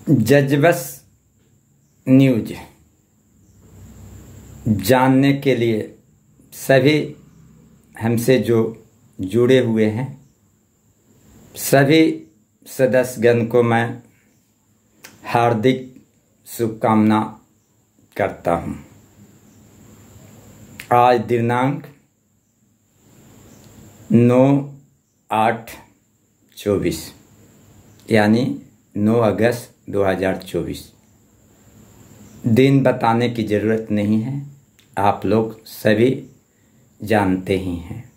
जज्बस news जानने के लिए सभी हमसे जो जुड़े हुए हैं सभी सदस्यगण को मैं हार्दिक शुभकामना करता हूं। आज दिनांक 9/8/24 यानी 9 अगस्त 2024। दिन बताने की ज़रूरत नहीं है, आप लोग सभी जानते ही हैं।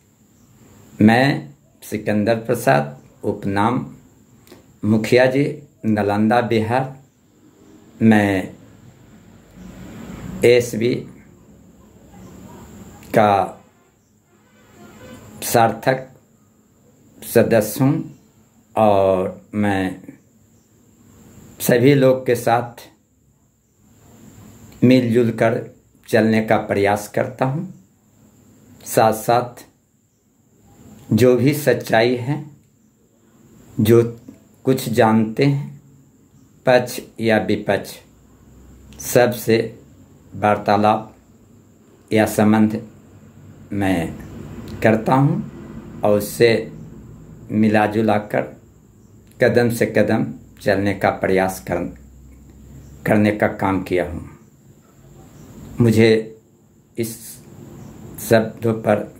मैं सिकंदर प्रसाद उपनाम मुखिया जी, नालंदा बिहार। मैं एसबी का सार्थक सदस्य हूँ और मैं सभी लोग के साथ मिलजुल कर चलने का प्रयास करता हूँ। साथ साथ जो भी सच्चाई है, जो कुछ जानते हैं, पक्ष या विपक्ष, सबसे वार्तालाप या संबंध मैं करता हूँ और उससे मिला कर कदम से कदम चलने का प्रयास करने का काम किया हूँ। मुझे इस शब्दों पर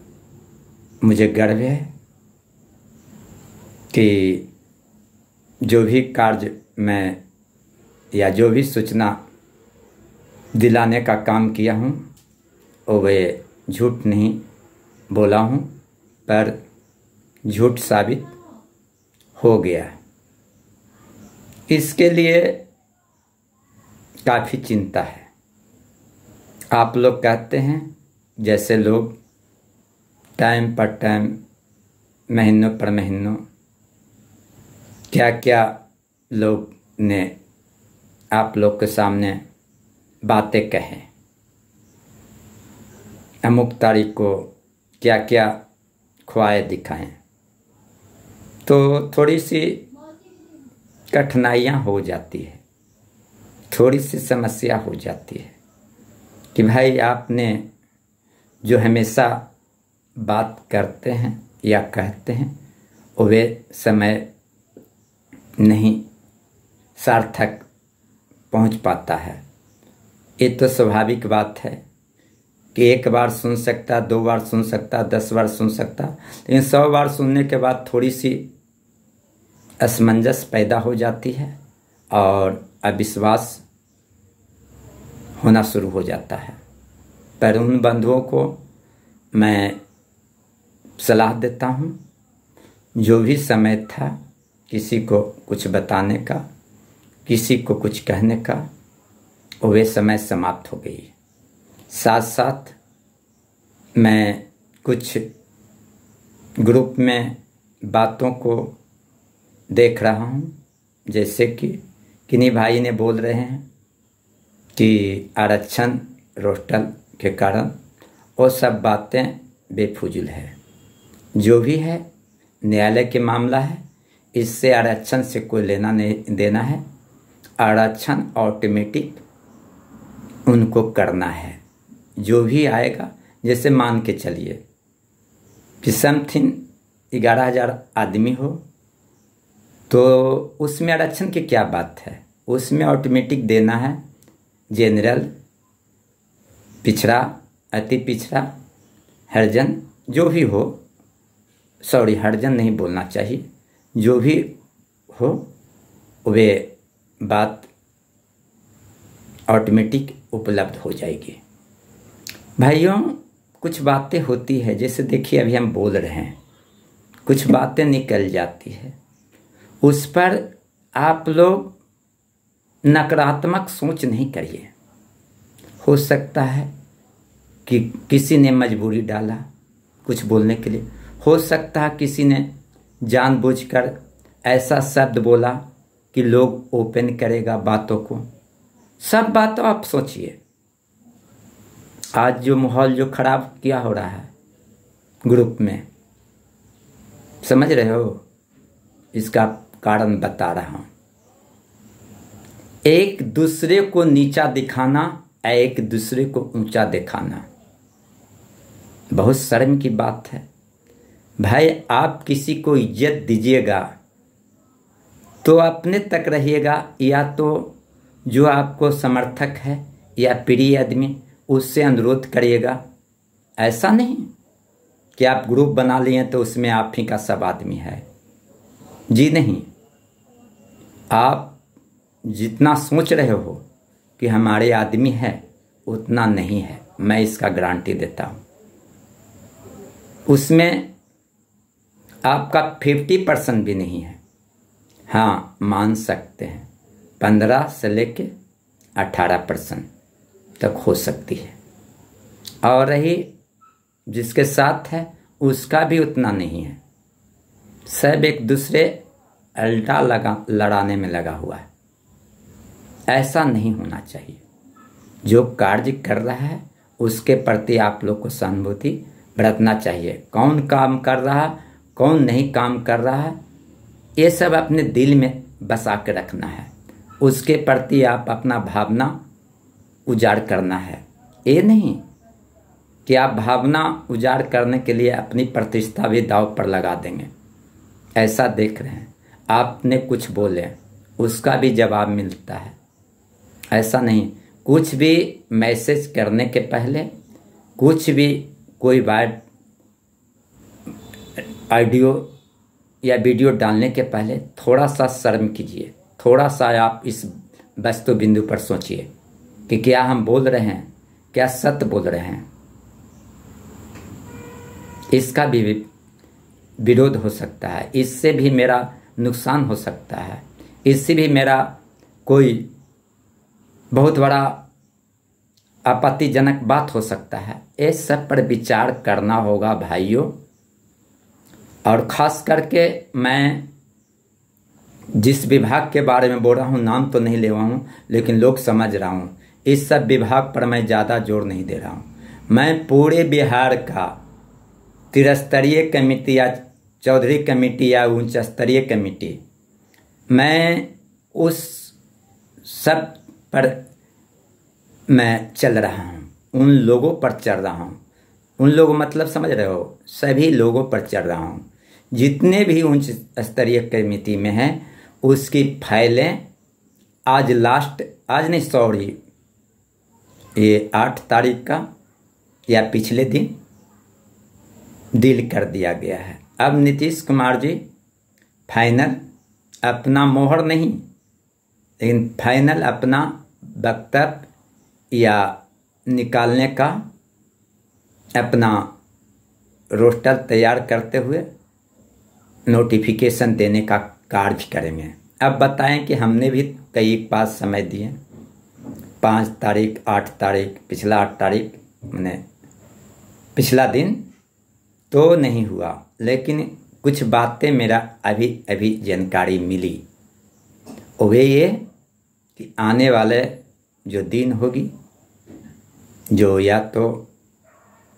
मुझे गर्व है कि जो भी कार्य मैं या जो भी सूचना दिलाने का काम किया हूँ वो वे झूठ नहीं बोला हूँ, पर झूठ साबित हो गया। इसके लिए काफ़ी चिंता है। आप लोग कहते हैं जैसे लोग टाइम पर टाइम, महीनों पर महीनों क्या क्या लोग ने आप लोग के सामने बातें कहें, अमुक तारीख को क्या क्या ख्वाहिश दिखाएं, तो थोड़ी सी कठिनाइयाँ हो जाती है, थोड़ी सी समस्या हो जाती है कि भाई आपने जो हमेशा बात करते हैं या कहते हैं वे समय नहीं सार्थक पहुंच पाता है। ये तो स्वाभाविक बात है कि एक बार सुन सकता, 2 बार सुन सकता, 10 बार सुन सकता, लेकिन 100 बार सुनने के बाद थोड़ी सी असमंजस पैदा हो जाती है और अविश्वास होना शुरू हो जाता है। पर उन बंधुओं को मैं सलाह देता हूँ, जो भी समय था किसी को कुछ बताने का, किसी को कुछ कहने का, वे समय समाप्त हो गई। साथ साथ मैं कुछ ग्रुप में बातों को देख रहा हूँ, जैसे कि किन्हीं भाई ने बोल रहे हैं कि आरक्षण रोस्टर के कारण वो सब बातें बेफुजुल है। जो भी है न्यायालय के मामला है, इससे आरक्षण से कोई लेना नहीं देना है। आरक्षण ऑटोमेटिक उनको करना है, जो भी आएगा। जैसे मान के चलिए कि समथिंग 11,000 आदमी हो तो उसमें आरक्षण की क्या बात है, उसमें ऑटोमेटिक देना है। जनरल, पिछड़ा, अति पिछड़ा, हरिजन, जो भी हो, सॉरी हरिजन नहीं बोलना चाहिए, जो भी हो वे बात ऑटोमेटिक उपलब्ध हो जाएगी। भाइयों, कुछ बातें होती है, जैसे देखिए अभी हम बोल रहे हैं, कुछ बातें निकल जाती है, उस पर आप लोग नकारात्मक सोच नहीं करिए। हो सकता है कि किसी ने मजबूरी डाला कुछ बोलने के लिए, हो सकता है किसी ने जानबूझकर ऐसा शब्द बोला कि लोग ओपन करेगा बातों को। सब बातों आप सोचिए। आज जो माहौल जो खराब किया हो रहा है ग्रुप में, समझ रहे हो, इसका कारण बता रहा हूँ। एक दूसरे को नीचा दिखाना, एक दूसरे को ऊंचा दिखाना बहुत शर्म की बात है। भाई आप किसी को इज्जत दीजिएगा तो अपने तक रहिएगा, या तो जो आपको समर्थक है या प्रिय आदमी उससे अनुरोध करिएगा। ऐसा नहीं कि आप ग्रुप बना लिए तो उसमें आप ही का सब आदमी है। जी नहीं, आप जितना सोच रहे हो कि हमारे आदमी है उतना नहीं है, मैं इसका गारंटी देता हूँ। उसमें आपका 50% भी नहीं है। हाँ, मान सकते हैं 15 से लेके 18% तक हो सकती है, और रही जिसके साथ है उसका भी उतना नहीं है। सब एक दूसरे अल्टा लड़ाने में लगा हुआ है। ऐसा नहीं होना चाहिए। जो कार्य कर रहा है उसके प्रति आप लोग को सहानुभूति बरतना चाहिए। कौन काम कर रहा, कौन नहीं काम कर रहा है, ये सब अपने दिल में बसा के रखना है। उसके प्रति आप अपना भावना उजाड़ करना है। ये नहीं कि आप भावना उजाड़ करने के लिए अपनी प्रतिष्ठा भी दांव पर लगा देंगे। ऐसा देख रहे हैं, आपने कुछ बोले उसका भी जवाब मिलता है। ऐसा नहीं, कुछ भी मैसेज करने के पहले, कुछ भी कोई बात ऑडियो या वीडियो डालने के पहले थोड़ा सा शर्म कीजिए। थोड़ा सा आप इस वस्तु बिंदु पर सोचिए कि क्या हम बोल रहे हैं, क्या सत्य बोल रहे हैं। इसका भी विरोध हो सकता है, इससे भी मेरा नुकसान हो सकता है, इससे भी मेरा कोई बहुत बड़ा आपत्तिजनक बात हो सकता है। इस सब पर विचार करना होगा भाइयों। और ख़ास करके मैं जिस विभाग के बारे में बोल रहा हूँ, नाम तो नहीं ले रहा हूँ, लेकिन लोग समझ रहा हूँ, इस सब विभाग पर मैं ज़्यादा जोर नहीं दे रहा हूँ। मैं पूरे बिहार का त्रिस्तरीय कमेटी या चौधरी कमेटी या उच्च स्तरीय कमेटी, मैं उस सब पर मैं चल रहा हूँ, उन लोगों पर चल रहा हूँ। उन लोगों मतलब समझ रहे हो, सभी लोगों पर चल रहा हूँ। जितने भी उच्च स्तरीय कमेटी में हैं उसकी फाइलें आज नहीं, सॉरी, ये 8 तारीख का या पिछले दिन डील कर दिया गया है। अब नीतीश कुमार जी फाइनल अपना मोहर नहीं, लेकिन फाइनल अपना वक्तव्य या निकालने का अपना रोस्टर तैयार करते हुए नोटिफिकेशन देने का कार्य करेंगे। अब बताएं कि हमने भी कई बार समय दिए, 5 तारीख, 8 तारीख, पिछला 8 तारीख, मैंने पिछला दिन तो नहीं हुआ, लेकिन कुछ बातें मेरा अभी जानकारी मिली। वे ये कि आने वाले जो दिन होगी, जो या तो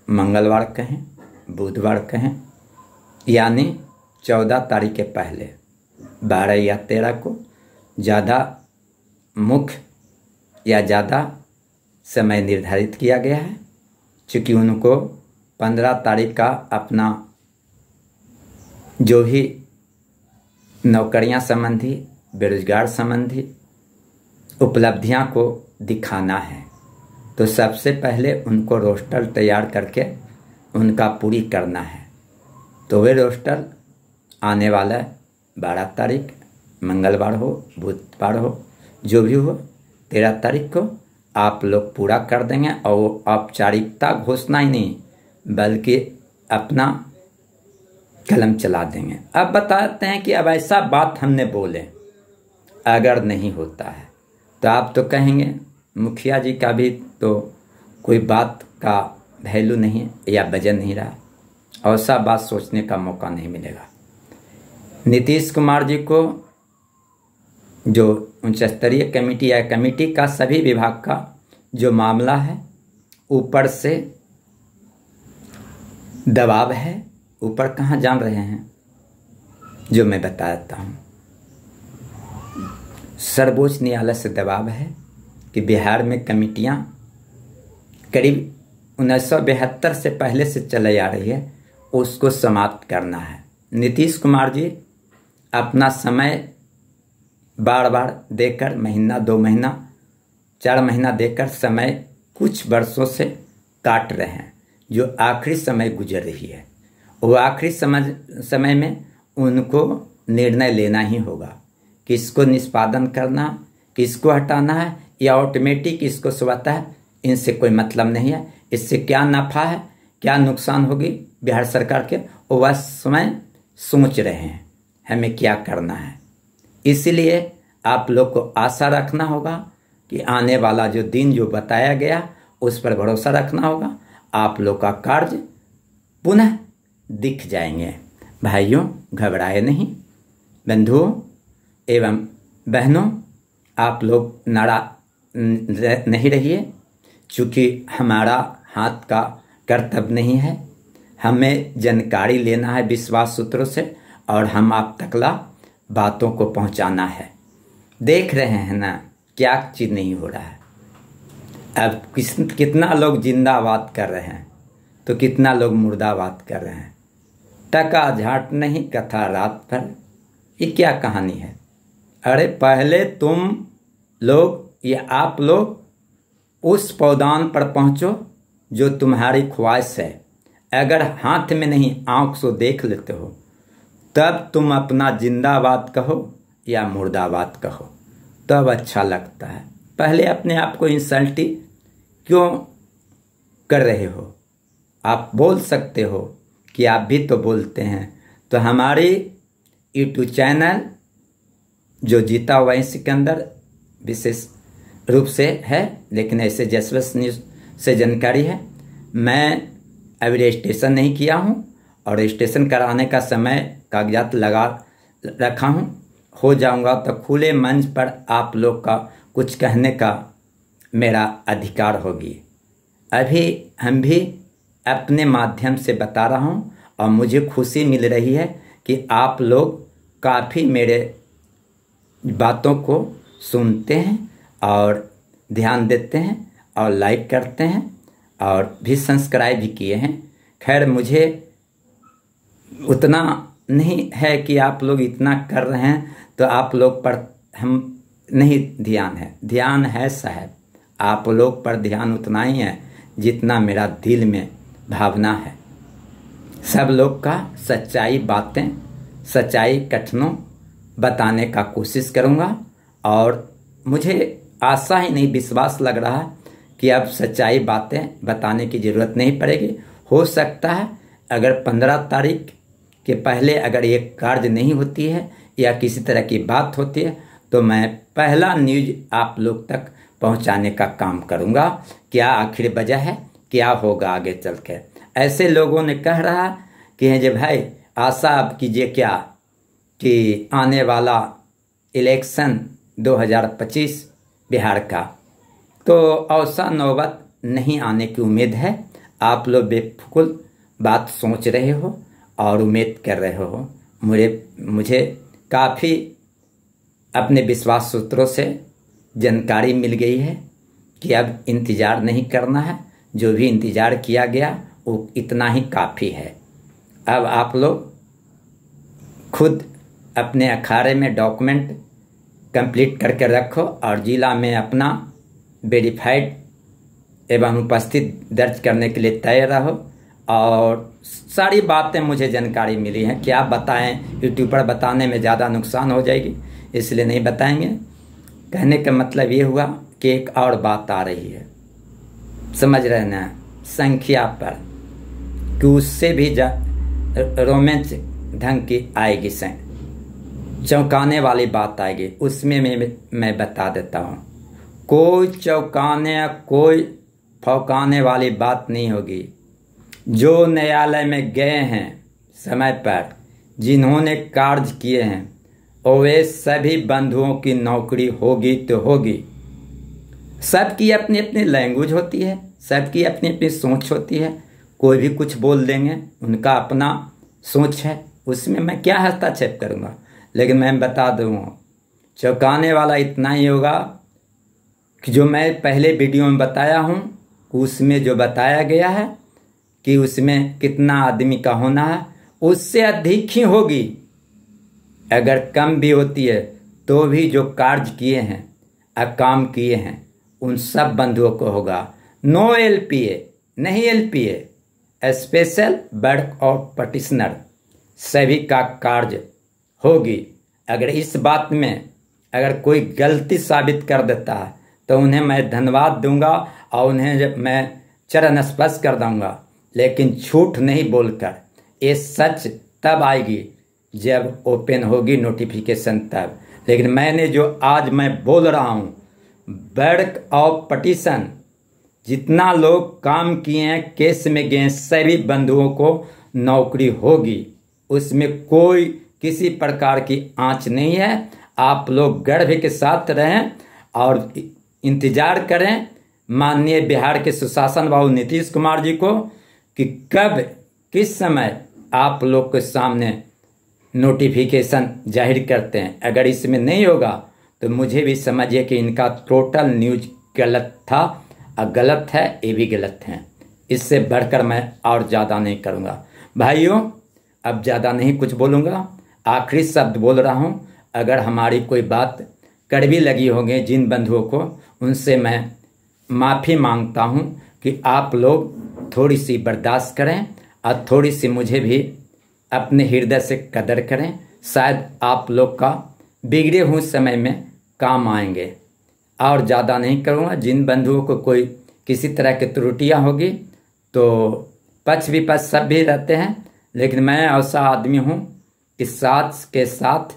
मंगलवार कहें, बुधवार कहें, यानी 14 तारीख के पहले 12 या 13 को ज़्यादा मुख्य या ज़्यादा समय निर्धारित किया गया है। चूँकि उनको 15 तारीख का अपना जो भी नौकरियां संबंधी, बेरोजगार संबंधी उपलब्धियां को दिखाना है, तो सबसे पहले उनको रोस्टर तैयार करके उनका पूरी करना है। तो वे रोस्टर आने वाला 12 तारीख, मंगलवार हो, बुधवार हो, जो भी हो, 13 तारीख को आप लोग पूरा कर देंगे। और औपचारिकता घोषणा ही नहीं, बल्कि अपना कलम चला देंगे। अब बताते हैं कि अब ऐसा बात हमने बोले, अगर नहीं होता है तो आप तो कहेंगे मुखिया जी का भी तो कोई बात का वैल्यू नहीं या वजन नहीं रहा, और सब बात सोचने का मौका नहीं मिलेगा। नीतीश कुमार जी को जो उच्च स्तरीय कमेटी या कमेटी का सभी विभाग का जो मामला है, ऊपर से दबाव है। ऊपर कहाँ जान रहे हैं, जो मैं बताता हूँ। सर्वोच्च न्यायालय से दबाव है कि बिहार में कमेटियां करीब 1972 से पहले से चले आ रही है, उसको समाप्त करना है। नीतीश कुमार जी अपना समय बार बार देकर, महीना 2 महीना 4 महीना देकर समय कुछ वर्षों से काट रहे हैं। जो आखिरी समय गुजर रही है, वो आखिरी समय में उनको निर्णय लेना ही होगा, किसको निष्पादन करना, किसको हटाना है, या ऑटोमेटिक इसको स्वतः, इनसे कोई मतलब नहीं है। इससे क्या नफा है, क्या नुकसान होगी बिहार सरकार के, वो वह समय सोच रहे हैं हमें क्या करना है। इसलिए आप लोग को आशा रखना होगा कि आने वाला जो दिन जो बताया गया उस पर भरोसा रखना होगा। आप लोग का कार्य पुनः दिख जाएंगे। भाइयों, घबराए नहीं। बंधुओं एवं बहनों, आप लोग नाराज नहीं रहिए, चूँकि हमारा हाथ का कर्तव्य नहीं है। हमें जानकारी लेना है विश्वास सूत्रों से, और हम आप तकला बातों को पहुंचाना है। देख रहे हैं ना क्या चीज़ नहीं हो रहा है। अब कितना लोग जिंदाबाद कर रहे हैं तो कितना लोग मुर्दाबाद कर रहे हैं। टका झाट नहीं कथा रात भर, ये क्या कहानी है। अरे पहले तुम लोग या आप लोग उस पौदान पर पहुंचो जो तुम्हारी ख्वाहिश है। अगर हाथ में नहीं आंख से देख लेते हो तब तुम अपना जिंदाबाद कहो या मुर्दाबाद कहो, तब अच्छा लगता है। पहले अपने आप को इंसल्ट क्यों कर रहे हो। आप बोल सकते हो कि आप भी तो बोलते हैं। तो हमारी यूट्यूब चैनल जो जीता हुआ सिकंदर विशेष रूप से है, लेकिन ऐसे जसवस न्यूज़ से जानकारी है। मैं अभी रजिस्ट्रेशन नहीं किया हूँ, और रजिस्ट्रेशन कराने का समय कागजात लगा रखा हूँ। हो जाऊँगा तो खुले मंच पर आप लोग का कुछ कहने का मेरा अधिकार होगी। अभी हम भी अपने माध्यम से बता रहा हूँ, और मुझे खुशी मिल रही है कि आप लोग काफ़ी मेरे बातों को सुनते हैं और ध्यान देते हैं और लाइक करते हैं, और भी सब्सक्राइब भी किए हैं। खैर मुझे उतना नहीं है कि आप लोग इतना कर रहे हैं तो आप लोग पर हम नहीं ध्यान है साहब। आप लोग पर ध्यान उतना ही है जितना मेरा दिल में भावना है। सब लोग का सच्चाई बातें, सच्चाई कथनों बताने का कोशिश करूँगा, और मुझे आशा ही नहीं विश्वास लग रहा कि अब सच्चाई बातें बताने की ज़रूरत नहीं पड़ेगी। हो सकता है अगर 15 तारीख के पहले अगर ये कार्य नहीं होती है या किसी तरह की बात होती है तो मैं पहला न्यूज़ आप लोग तक पहुंचाने का काम करूंगा। क्या आखिर वजह है, क्या होगा आगे चल के। ऐसे लोगों ने कह रहा कि जब भाई आशा आप कीजिए क्या कि आने वाला इलेक्शन 2025 बिहार का, तो ऐसा नौबत नहीं आने की उम्मीद है। आप लोग बेफिकुल बात सोच रहे हो और उम्मीद कर रहे हो। मुझे काफ़ी अपने विश्वास सूत्रों से जानकारी मिल गई है कि अब इंतज़ार नहीं करना है। जो भी इंतज़ार किया गया वो इतना ही काफ़ी है। अब आप लोग खुद अपने अखाड़े में डॉक्यूमेंट कंप्लीट करके रखो, और ज़िला में अपना वेरीफाइड एवं उपस्थित दर्ज करने के लिए तैयार रहो। और सारी बातें मुझे जानकारी मिली हैं, क्या बताएं, यूट्यूब पर बताने में ज़्यादा नुकसान हो जाएगी, इसलिए नहीं बताएंगे। कहने का मतलब ये हुआ कि एक और बात आ रही है, समझ रहे ना, संख्या पर, कि उससे भी रोमांच ढंग की आएगी, चौंकाने वाली बात आएगी। उसमें मैं बता देता हूँ, कोई चौंकाने कोई फौकाने वाली बात नहीं होगी। जो न्यायालय में गए हैं समय पर, जिन्होंने कार्य किए हैं, और वे सभी बंधुओं की नौकरी होगी तो होगी। सबकी अपनी अपनी लैंग्वेज होती है, सबकी अपनी अपनी सोच होती है। कोई भी कुछ बोल देंगे, उनका अपना सोच है, उसमें मैं क्या हस्तक्षेप करूँगा। लेकिन मैं बता दूँ चौंकाने वाला इतना ही होगा कि जो मैं पहले वीडियो में बताया हूँ, उसमें जो बताया गया है कि उसमें कितना आदमी का होना है, उससे अधिक ही होगी। अगर कम भी होती है तो भी जो कार्य किए हैं और काम किए हैं उन सब बंधुओं को होगा। नो एलपीए, नहीं LPA, special work of petitioner, सभी का कार्य होगी। अगर इस बात में अगर कोई गलती साबित कर देता है तो उन्हें मैं धन्यवाद दूंगा और उन्हें जब मैं चरण स्पर्श कर दूंगा, लेकिन झूठ नहीं बोलकर। ये सच तब आएगी जब ओपन होगी नोटिफिकेशन तब। लेकिन मैंने जो आज मैं बोल रहा हूँ, वर्क ऑफ पटिशन, जितना लोग काम किए हैं, केस में गए, सभी बंधुओं को नौकरी होगी। उसमें कोई किसी प्रकार की आंच नहीं है। आप लोग गर्व के साथ रहें और इंतजार करें माननीय बिहार के सुशासन बाबू नीतीश कुमार जी को कि कब किस समय आप लोग के सामने नोटिफिकेशन जाहिर करते हैं। अगर इसमें नहीं होगा तो मुझे भी समझिए कि इनका टोटल न्यूज गलत था और गलत है, ये भी गलत है। इससे बढ़कर मैं और ज़्यादा नहीं करूँगा। भाइयों, अब ज़्यादा नहीं कुछ बोलूँगा, आखिरी शब्द बोल रहा हूँ। अगर हमारी कोई बात कड़वी लगी होगी जिन बंधुओं को, उनसे मैं माफ़ी मांगता हूँ कि आप लोग थोड़ी सी बर्दाश्त करें और थोड़ी सी मुझे भी अपने हृदय से कदर करें। शायद आप लोग का बिगड़े हुए समय में काम आएंगे। और ज़्यादा नहीं करूँगा। जिन बंधुओं को कोई किसी तरह की त्रुटियाँ होगी तो पक्ष विपक्ष सब भी रहते हैं, लेकिन मैं ऐसा आदमी हूँ कि साथ के साथ,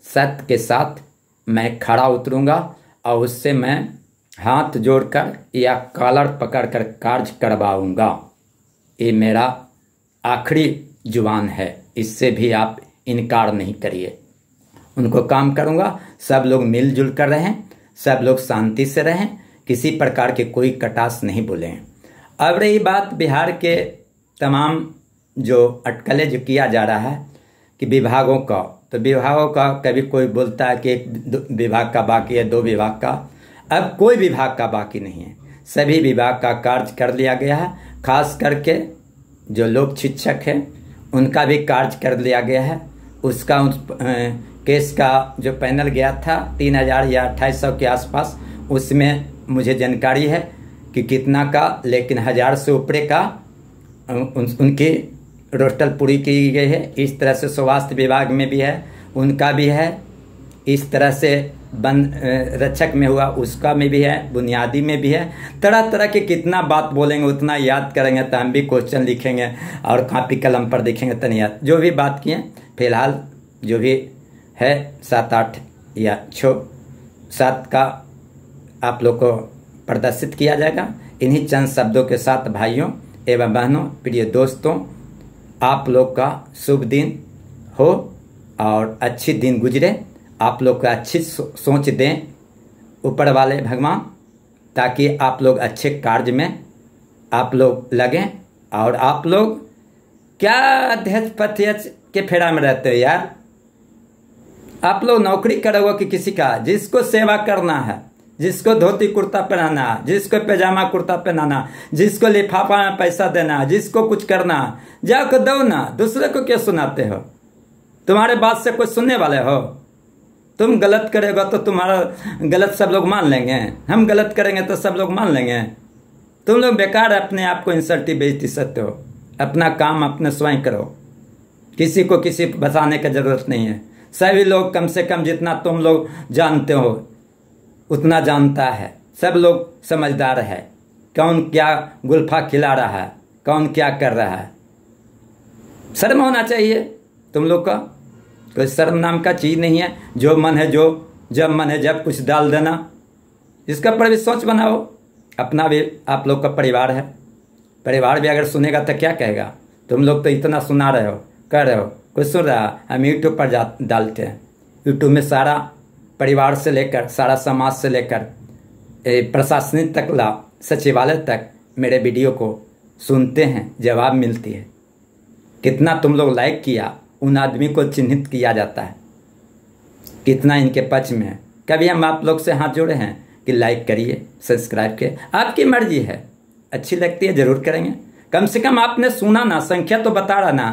सत्य के साथ मैं खड़ा उतरूँगा और उससे मैं हाथ जोड़कर या कॉलर पकड़कर कार्य करवाऊँगा। ये मेरा आखिरी जुबान है, इससे भी आप इनकार नहीं करिए। उनको काम करूँगा। सब लोग मिलजुल कर रहें, सब लोग शांति से रहें, किसी प्रकार के कोई कटास नहीं बोलें। अब रही बात बिहार के तमाम जो अटकलें जो किया जा रहा है कि विभागों का, तो विभागों का कभी कोई बोलता है कि एक विभाग का बाकी है, 2 विभाग का। अब कोई विभाग का बाकी नहीं है, सभी विभाग का कार्य कर लिया गया है। खास करके जो लोक शिक्षक हैं उनका भी कार्य कर लिया गया है। उसका केस का जो पैनल गया था 3000 या 2800 के आसपास, उसमें मुझे जानकारी है कि कितना का, लेकिन 1000 से ऊपर का उनकी रोस्टर पूरी की गई है। इस तरह से स्वास्थ्य विभाग में भी है, उनका भी है। इस तरह से रक्षक में हुआ, उसका में भी है, बुनियादी में भी है। तरह तरह के कितना बात बोलेंगे उतना याद करेंगे तो हम भी क्वेश्चन लिखेंगे और कापी कलम पर देखेंगे तो नहीं याद। जो भी बात किए फिलहाल जो भी है 7, 8 या 6, 7 का आप लोग को प्रदर्शित किया जाएगा। इन्हीं चंद शब्दों के साथ भाइयों एवं बहनों, प्रिय दोस्तों, आप लोग का शुभ दिन हो और अच्छी दिन गुजरे। आप लोग का अच्छी सोच दें ऊपर वाले भगवान, ताकि आप लोग अच्छे कार्य में आप लोग लगें। और आप लोग क्या अध्यक्ष पध्यक्ष के फेरा में रहते हो यार। आप लोग नौकरी करोगे कि किसी का, जिसको सेवा करना है, जिसको धोती कुर्ता पहनाना, जिसको पैजामा कुर्ता पहनाना, जिसको लिफाफा में पैसा देना, जिसको कुछ करना, जाकर दो ना। दूसरे को क्या सुनाते हो? तुम्हारे बात से कुछ सुनने वाले हो? तुम गलत करेगा तो तुम्हारा गलत सब लोग मान लेंगे, हम गलत करेंगे तो सब लोग मान लेंगे। तुम लोग बेकार अपने आप को इंसल्टी बेइज्जती सकते हो। अपना काम अपने स्वयं करो, किसी को किसी बताने की जरूरत नहीं है। सभी लोग कम से कम जितना तुम लोग जानते हो उतना जानता है। सब लोग समझदार है, कौन क्या गुल्फा खिला रहा है, कौन क्या कर रहा है। शर्म होना चाहिए तुम लोग का। कोई शर्म नाम का चीज नहीं है। जो मन है, जो जब मन है जब कुछ डाल देना। इसका पर भी सोच बनाओ। अपना भी आप लोग का परिवार है, परिवार भी अगर सुनेगा तो क्या कहेगा? तुम लोग तो इतना सुना रहे हो, कर रहे हो, कुछ सुन रहा। हम यूट्यूब पर डालते हैं। यूट्यूब में सारा परिवार से लेकर, सारा समाज से लेकर प्रशासनिक तक ला, सचिवालय तक मेरे वीडियो को सुनते हैं, जवाब मिलती है। कितना तुम लोग लाइक किया, उन आदमी को चिन्हित किया जाता है। कितना इनके पक्ष में है। कभी हम आप लोग से हाथ जोड़े हैं कि लाइक करिए, सब्सक्राइब करिए, आपकी मर्जी है, अच्छी लगती है ज़रूर करेंगे। कम से कम आपने सुना ना, संख्या तो बता रहा ना,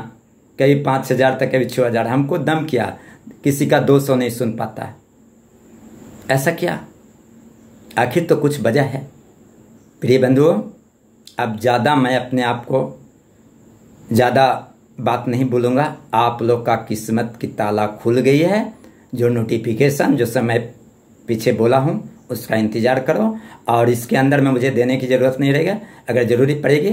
कभी 5,000 तक, कभी 6,000। हमको दम किया, किसी का 200 नहीं सुन पाता है, ऐसा क्या? आखिर तो कुछ वजह है। प्रिय बंधुओं, अब ज़्यादा मैं अपने आप को ज़्यादा बात नहीं बोलूँगा। आप लोग का किस्मत की ताला खुल गई है। जो नोटिफिकेशन जो समय पीछे बोला हूँ उसका इंतज़ार करो, और इसके अंदर में मुझे देने की ज़रूरत नहीं रहेगा। अगर ज़रूरी पड़ेगी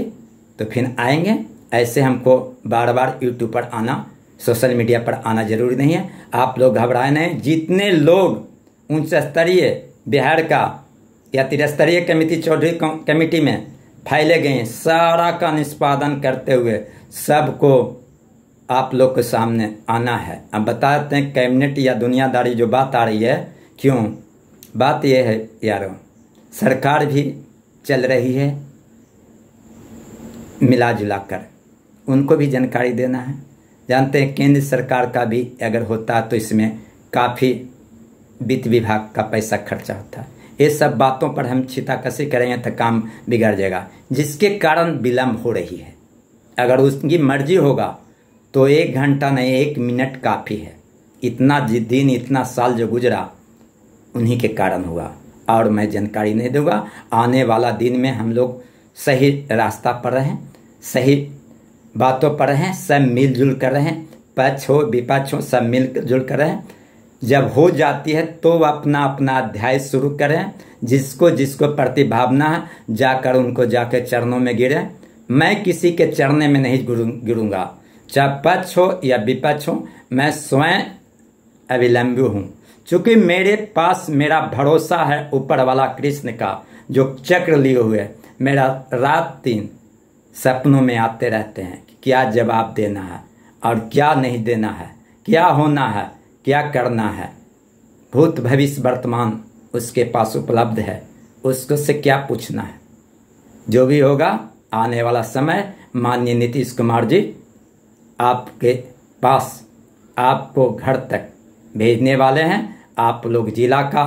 तो फिर आएंगे। ऐसे हमको बार बार यूट्यूब पर आना, सोशल मीडिया पर आना ज़रूरी नहीं है। आप लोग घबराए नहीं। जितने लोग उच्च स्तरीय बिहार का या त्रिस्तरीय कमेटी, चौधरी कमेटी में फैले गए हैं, सारा का निष्पादन करते हुए सबको आप लोग के सामने आना है। अब बताते हैं कैबिनेट या दुनियादारी जो बात आ रही है, क्यों? बात यह है यारों, सरकार भी चल रही है मिला जुला कर, उनको भी जानकारी देना है। जानते हैं केंद्र सरकार का भी अगर होता तो इसमें काफ़ी वित्त विभाग का पैसा खर्चा होता है। ये सब बातों पर हम छिताकशी करेंगे तो काम बिगड़ जाएगा, जिसके कारण विलम्ब हो रही है। अगर उसकी मर्जी होगा तो 1 घंटा नहीं, 1 मिनट काफ़ी है। इतना दिन, इतना साल जो गुजरा उन्हीं के कारण हुआ, और मैं जानकारी नहीं दूंगा। आने वाला दिन में हम लोग सही रास्ता पर रहें, सही बातों पर रहें, सब मिलजुल कर रहें, पक्ष हो विपक्ष हो सब मिलजुल कर रहें। जब हो जाती है तो अपना अपना अध्याय शुरू करें। जिसको जिसको प्रतिभावना है जाकर उनको जाकर चरणों में गिरे। मैं किसी के चरणों में नहीं गिरूंगा, चाहे पक्ष हो या विपक्ष हो। मैं स्वयं अविलंबी हूँ, क्योंकि मेरे पास मेरा भरोसा है ऊपर वाला कृष्ण का, जो चक्र लिए हुए मेरा रात दिन सपनों में आते रहते हैं। क्या जवाब देना है और क्या नहीं देना है, क्या होना है, क्या करना है। भूत भविष्य वर्तमान उसके पास उपलब्ध है, उसको से क्या पूछना है। जो भी होगा आने वाला समय, माननीय नीतीश कुमार जी आपके पास, आपको घर तक भेजने वाले हैं। आप लोग जिला का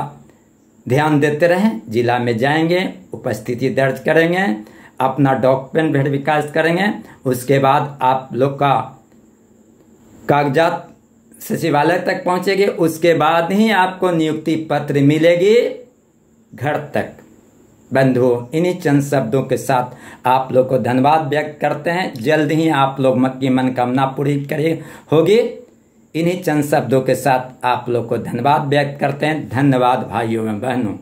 ध्यान देते रहें। जिला में जाएंगे, उपस्थिति दर्ज करेंगे, अपना डॉक्यूमेंट वेरिफिकेशन करेंगे। उसके बाद आप लोग का कागजात सचिवालय तक पहुंचेगी। उसके बाद ही आपको नियुक्ति पत्र मिलेगी घर तक। बंधुओं, इन्हीं चंद शब्दों के साथ आप लोग को धन्यवाद व्यक्त करते हैं। जल्द ही आप लोग की मनोकामना पूरी होगी। इन्हीं चंद शब्दों के साथ आप लोग को धन्यवाद व्यक्त करते हैं। धन्यवाद भाइयों एवं बहनों।